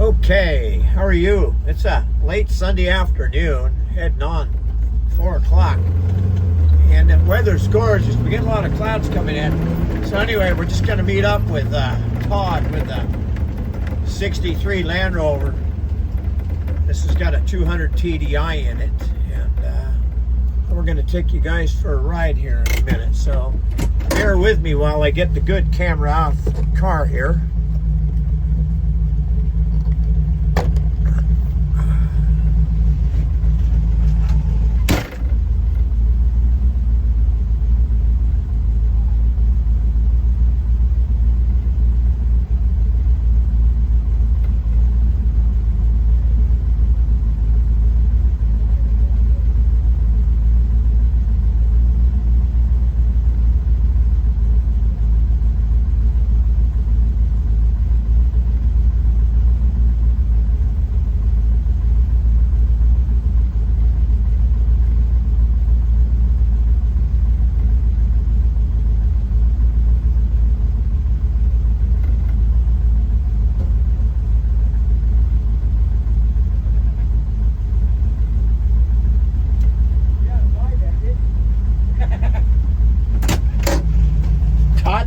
Okay, how are you? It's a late Sunday afternoon, heading on 4 o'clock, and the weather's gorgeous. We get a lot of clouds coming in. So anyway, we're just going to meet up with Todd with the 63 Land Rover. This has got a 200 TDI in it, and we're going to take you guys for a ride here in a minute. So bear with me while I get the good camera out of the car here.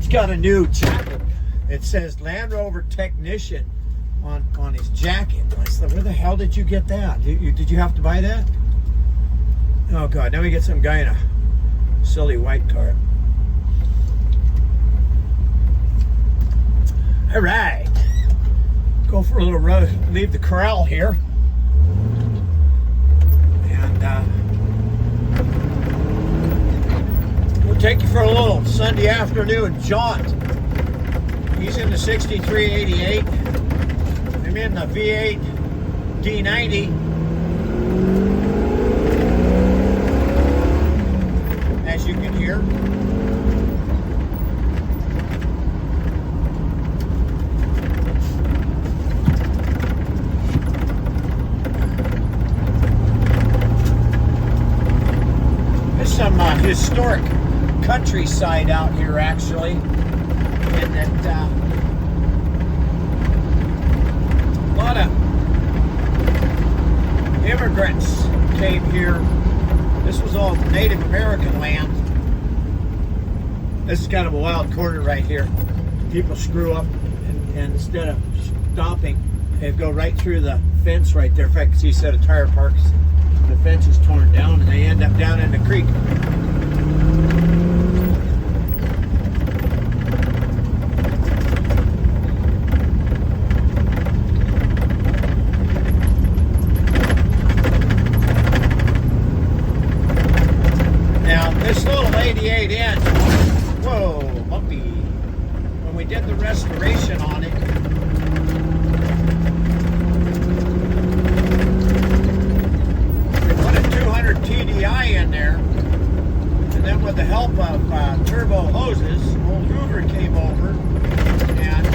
Got a new jacket. It says Land Rover Technician on his jacket. I said, where the hell did you get that? Did you have to buy that? Oh God, now we get some guy in a silly white car. All right, go for a little road, leave the corral here, and we'll take you for a little Sunday afternoon jaunt. He's in the 6388. I'm in the V8 D90. As you can hear. There's some historic countryside out here, actually, and that a lot of immigrants came here. This was all Native American land. This is kind of a wild corner right here. People screw up, and instead of stopping, they go right through the fence right there. In fact, see a set of tire parks. The fence is torn down, and they end up down in the creek. This little 88 inch, whoa, bumpy. When we did the restoration on it, we put a 200 TDI in there, and then with the help of turbo hoses, old Hoover came over, and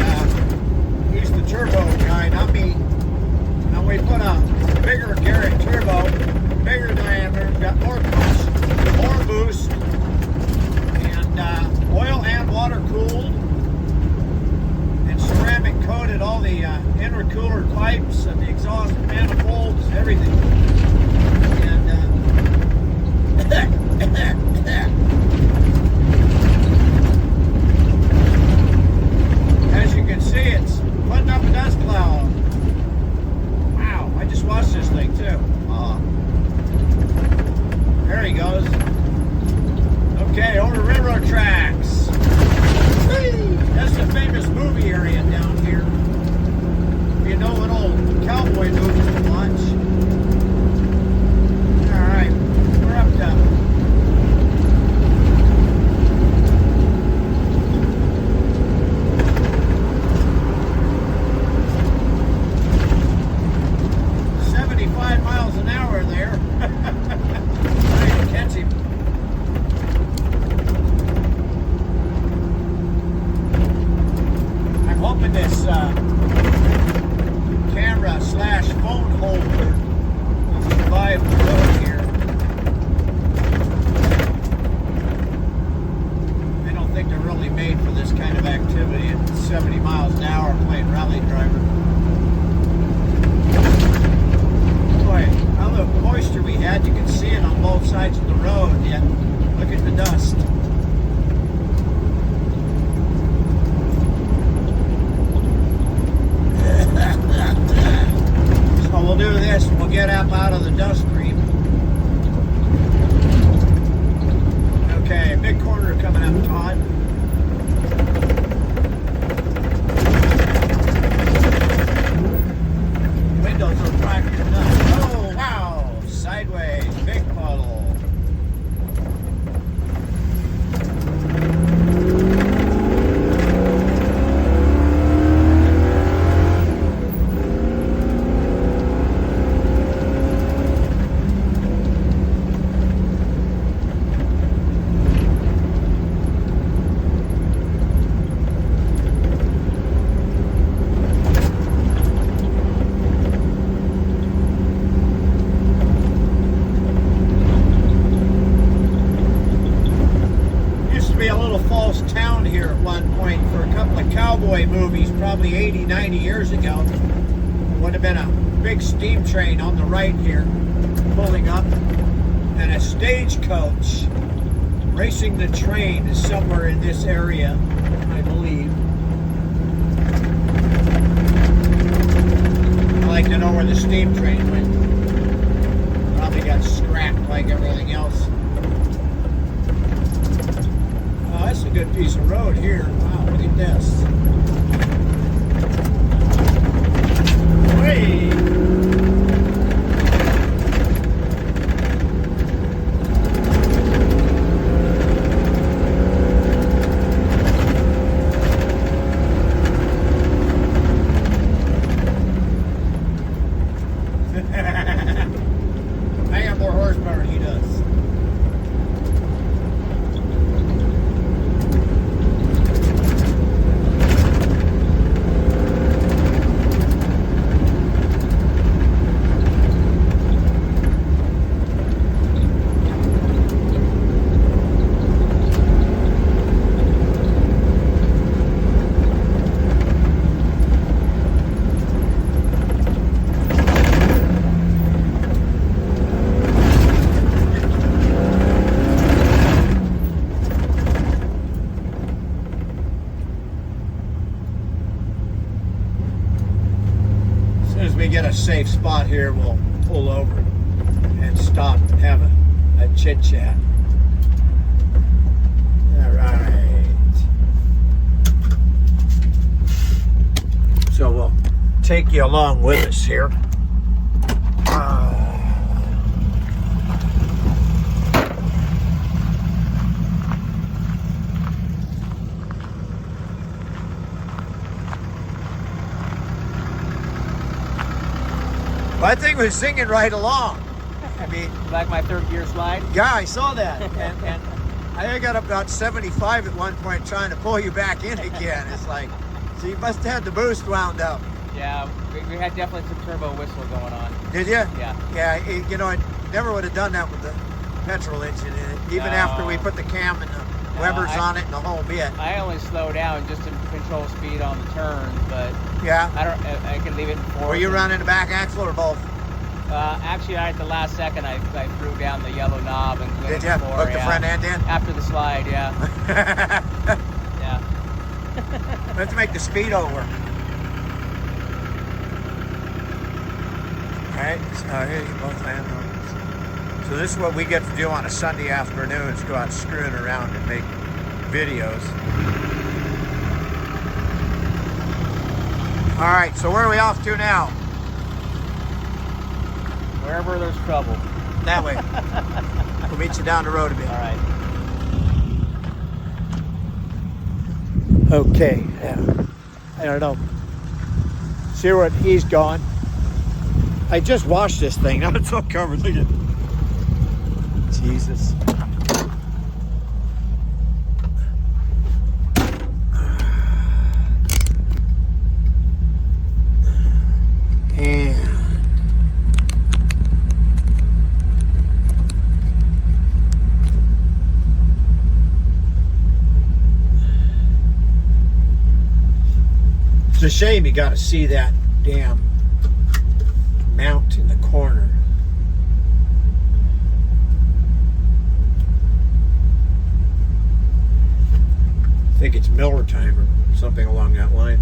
he's the turbo guy, not me. And we put a bigger Garrett turbo, bigger diameter, got more push, more boost, and oil and water cooled, and ceramic coated all the intercooler pipes and the exhaust manifolds, everything. And as you can see, it's putting up a dust cloud. Wow, I just watched this thing too. There he goes. Okay, over railroad tracks. Whee! That's the famous movie area down here. You know, an old cowboy movie to watch. Alright, we're up to get up out of the dust stream. Okay, big corner coming up, Todd. Windows are cracked enough. Oh, wow. Sideways, big puddle. Town here at one point for a couple of cowboy movies, probably 80, 90 years ago. Would have been a big steam train on the right here, pulling up, and a stagecoach racing the train is somewhere in this area, I believe. I'd like to know where the steam train went. Probably got scrapped like everything else. That's a good piece of road here. Wow, look at this. Hey! I got more horsepower than he does. We get a safe spot here, we'll pull over and stop and have a chit chat. All right. So we'll take you along with us here. That thing was singing right along. I mean, like my third gear slide? Yeah, I saw that. And I got about 75 at one point trying to pull you back in again. It's like, so you must have had the boost wound up. Yeah, we had definitely some turbo whistle going on. Did you? Yeah. Yeah, you know, I never would have done that with the petrol engine in it, even after we put the cam and the Webers on it and the whole bit. I only slow down just to control speed on the turns, but yeah, I can leave it in fourth. Were you running the back axle or both? Actually, at the last second, I threw down the yellow knob and did you hook the front end in after the slide? Yeah. Yeah. Let's make the speedo work. All right, so here you both land on. So this is what we get to do on a Sunday afternoon, is go out screwing around and make videos. All right, so where are we off to now? Wherever there's trouble. That way. We'll meet you down the road a bit. All right. Okay, yeah. I don't know. See where he's gone. I just washed this thing. Now it's all covered. Look at it. Jesus. And it's a shame you got to see that damn mount in the corner. I think it's Miller time or something along that line.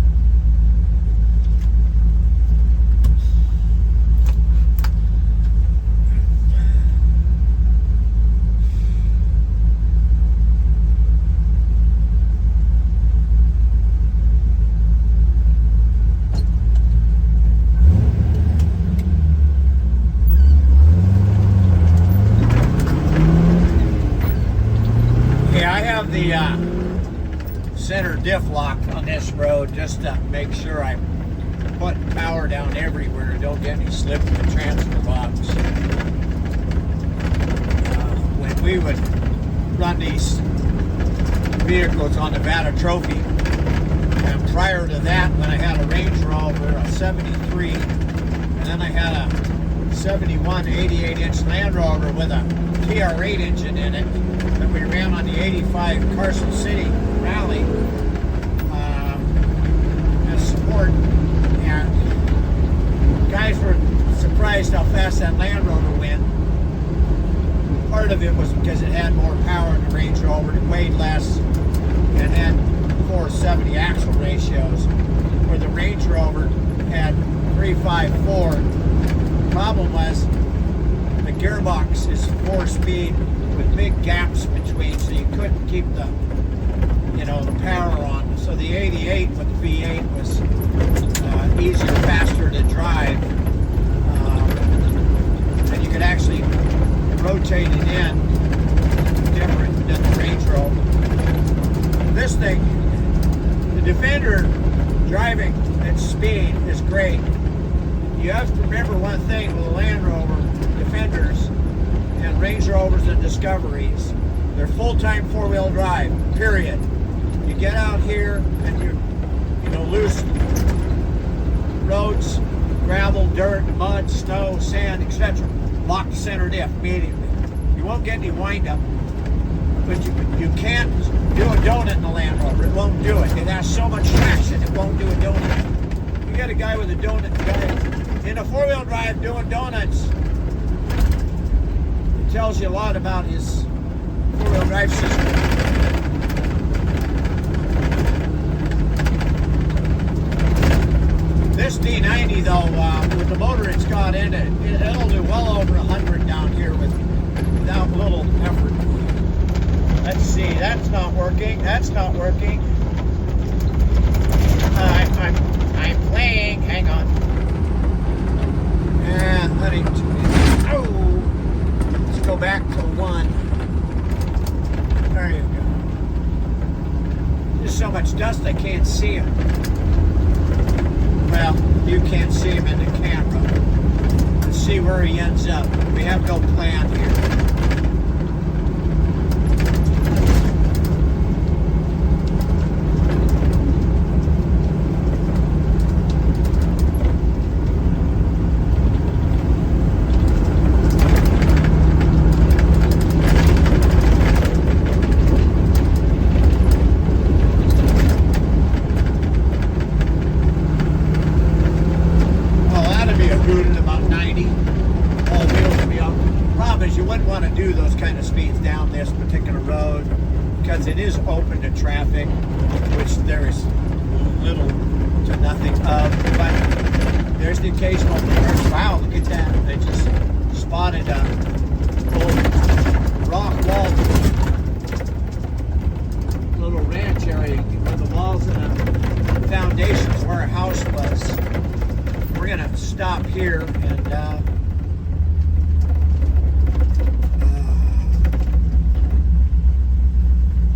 diff lock on this road just to make sure I put power down everywhere and don't get any slip in the transfer box. When we would run these vehicles on Nevada Trophy, and prior to that, when I had a Range Rover, a 73, and then I had a 71 88-inch Land Rover with a TR8 engine in it that we ran on the 85 Carson City Rally as support. And guys were surprised how fast that Land Rover went. Part of it was because it had more power in the Range Rover, it weighed less, and then 470 axle ratios, where the Range Rover had 354. Problem was the gearbox is 4-speed with big gaps between, so you couldn't keep the the power on. So the 88 with the V8 was easier, faster to drive, and you could actually rotate it in different than the Range Rover. This thing, the Defender driving at speed is great. You have to remember one thing with the Land Rover Defenders and Range Rovers and Discoveries. They're full-time four-wheel drive, period. You get out here and you're loose roads, gravel, dirt, mud, snow, sand, etc. Lock the center diff immediately. You won't get any wind-up, but you can't do a donut in the Land Rover. It won't do it. It has so much traction, it won't do a donut. You get a guy with a donut guy in a four-wheel drive doing donuts. It tells you a lot about his four-wheel drive system. This D90 though, with the motor it's got in it, it'll do well over 100 down here without little effort. Let's see, that's not working. That's not working. I'm playing. Hang on. Yeah, honey. Oh, let's go back to 1. There you go. There's so much dust I can't see him. Well, you can't see him in the camera. Let's see where he ends up. We have no plan here. Because it is open to traffic, which there is little to nothing of, but there's the occasional person. Wow, look at that. They just spotted a little rock wall, little ranch area where the walls and the foundations where a house was. We're going to stop here and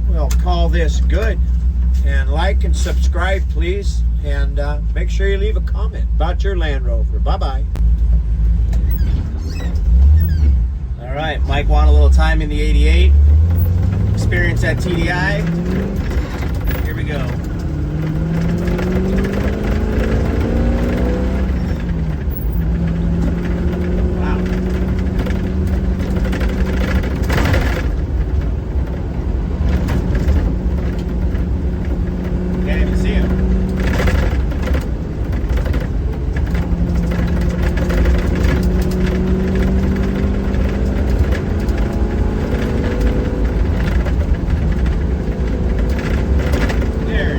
we'll call this good. And like and subscribe, please. And make sure you leave a comment about your Land Rover. Bye-bye. All right, Mike wanted a little time in the 88. Experience at TDI. Here we go. There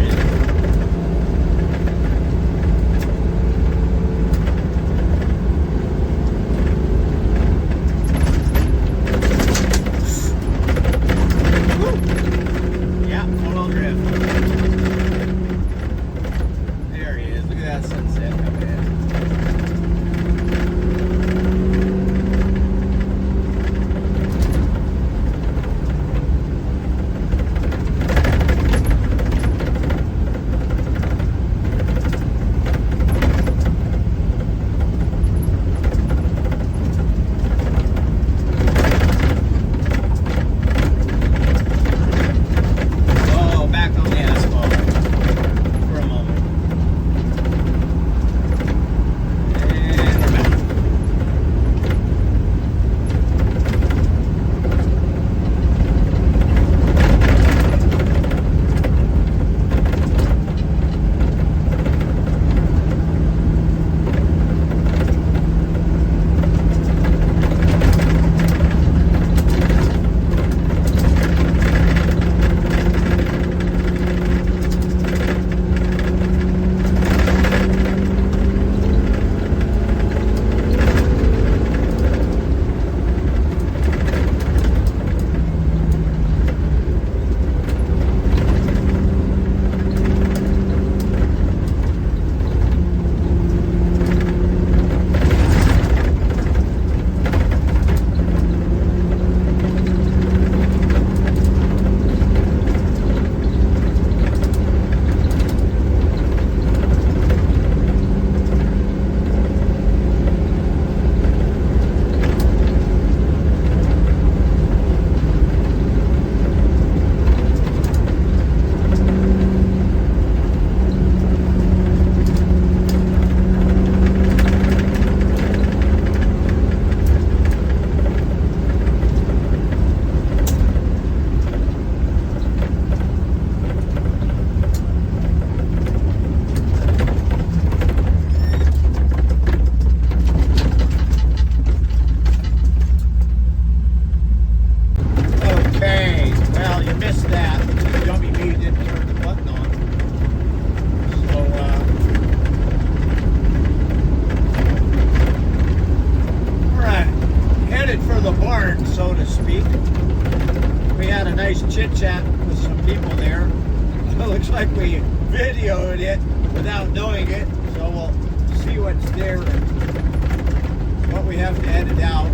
chit chat with some people there. It looks like we videoed it without knowing it, so we'll see what's there and what we have to edit out.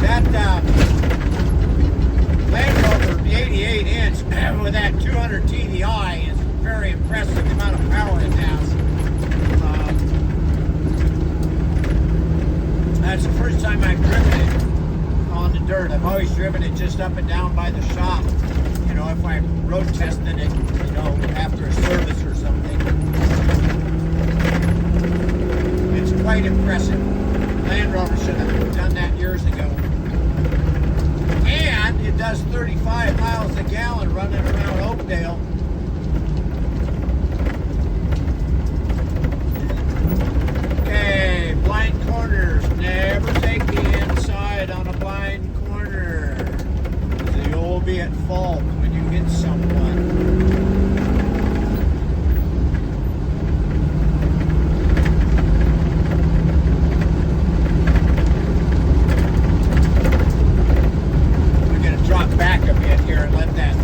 That Land Rover, the 88 inch with that 200 TDI is very impressive, the amount of power it has. That's the first time I've driven it on the dirt. I've always driven it just up and down by the shop. You know, if I'm road testing it, you know, after a service or something. It's quite impressive. Land Rover should have done that years ago. And it does 35 miles a gallon running around Oakdale. Okay, blind corners. Never take the inside on a blind corner. You'll be at fault when you hit someone. Back a bit here and let that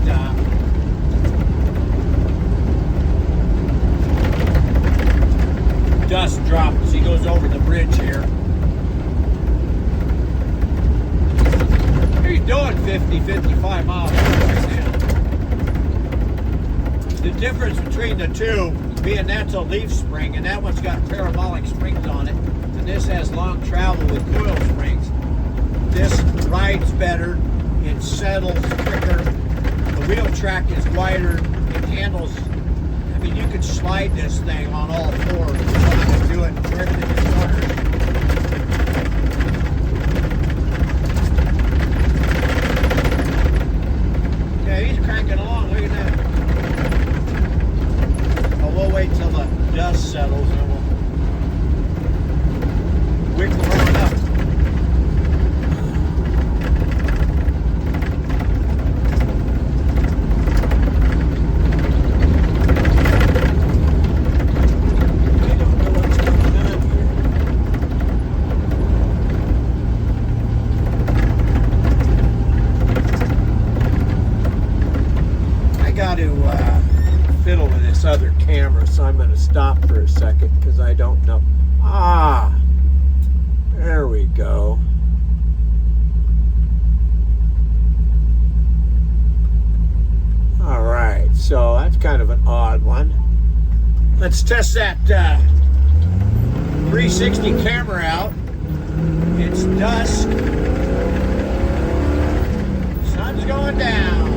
dust drop as he goes over the bridge here. He's doing 50, 55 miles right now. The difference between the two being that's a leaf spring and that one's got parabolic springs on it, and this has long travel with coil springs. This rides better. It settles quicker. The wheel track is wider. It handles. I mean, you could slide this thing on all fours. You can do it right in the corners. Yeah, he's cranking along. Look at that. Well, we'll wait till the dust settles and we'll wiggle around up. Fiddle with this other camera, so I'm going to stop for a second because I don't know. There we go. All right, so that's kind of an odd one. Let's test that 360 camera out. It's dusk. Sun's going down.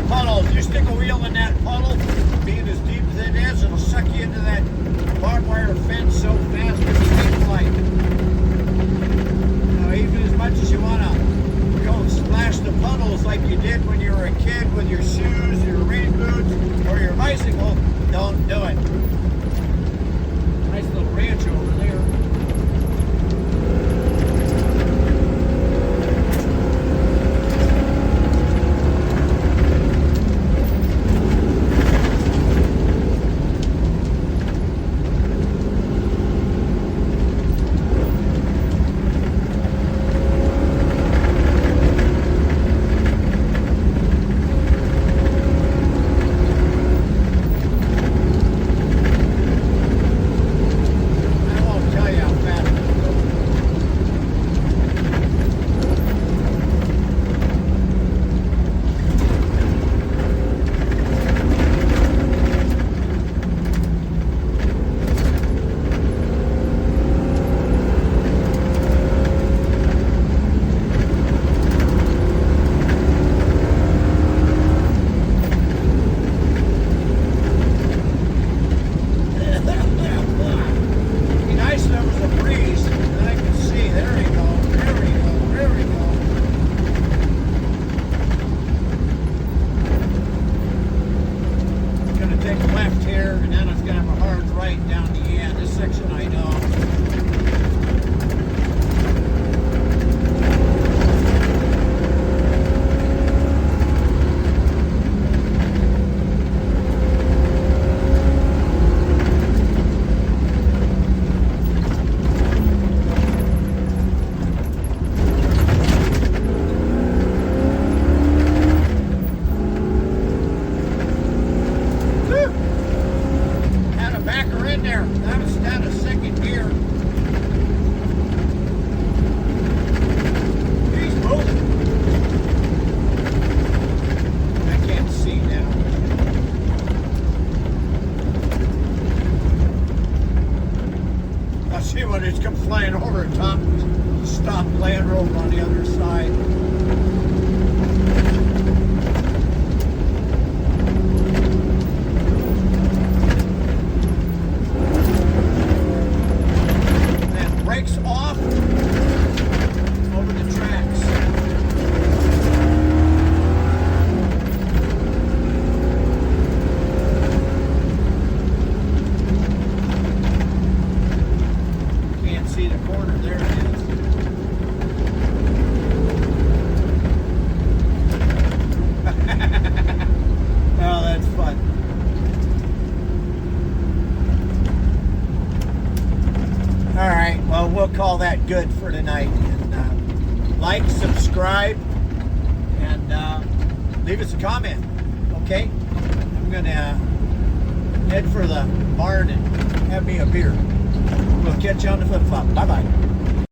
Puddles. You stick a wheel in that puddle, being as deep as it is, it'll suck you into that barbed wire fence so fast that you can't flight. Now, even as much as you want to go splash the puddles like you did when you were a kid with your shoes, your rain boots, or your bicycle, don't do it. Nice little ranch over there. See when it's come flying over the top, stop Land Rover on the other side. And brakes off over the tracks. Can't see the corner. There it is. Oh, that's fun. All right, well, we'll call that good for tonight. And like, subscribe, and leave us a comment, okay? I'm going to head for the barn and have me a beer. We'll catch you on the flip-flop. Bye-bye.